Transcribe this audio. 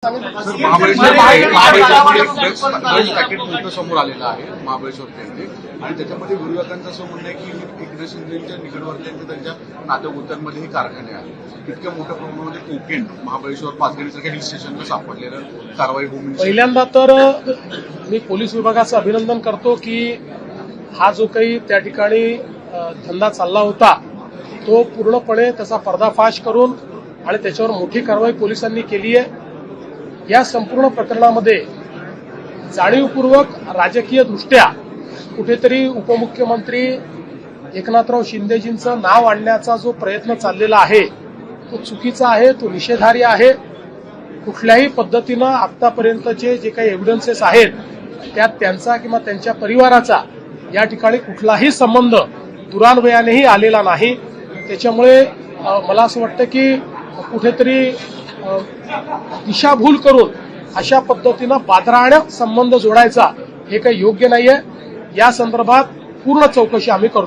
Sir, महाबळेश्वरमध्ये एक drugs packet मोठं समोर आलेलं आहे महाबळेश्वर केंद्रे, आणि त्याच्यामध्ये विरोधकांचं असं म्हणणं आहे की एकनाथ शिंदेच्या निकटवर्तीयांचे त्यांच्या नातेगोत्यांमध्ये हे कारखाने आहेत. इतक्या मोठ्या प्रमाणामध्ये कोकेन महाबळेश्वर पाचगणीसारख्या हिल स्टेशनला सापडलेलं कारवाई होऊन पहिल्यांदा तर मी पोलीस विभागाचं अभिनंदन करतो की हा जो काही त्या ठिकाणी धंदा चालला होता तो पूर्णपणे त्याचा पर्दाफाश करून आणि त्याच्यावर मोठी कारवाई पोलिसांनी केली आहे. या संपूर्ण प्रकरणामध्ये जाणीवपूर्वक राजकीय दृष्ट्या कुठेतरी उपमुख्यमंत्री एकनाथराव शिंदेजींचं नाव आणण्याचा जो प्रयत्न चाललेला आहे तो चुकीचा आहे, तो निषेधार्ह आहे. कुठल्याही पद्धतीनं आतापर्यंतचे जे काही एव्हिडन्सेस आहेत त्यात त्यांचा किंवा त्यांच्या परिवाराचा या ठिकाणी कुठलाही संबंध दुरान्वयानेही आलेला नाही. त्याच्यामुळे मला असं वाटतं की कुठेतरी दिशाभूल करून अशा पद्धतीनं बादरानं संबंध जोडायचा हे काही योग्य नाहीये. या संदर्भात पूर्ण चौकशी आम्ही करतो.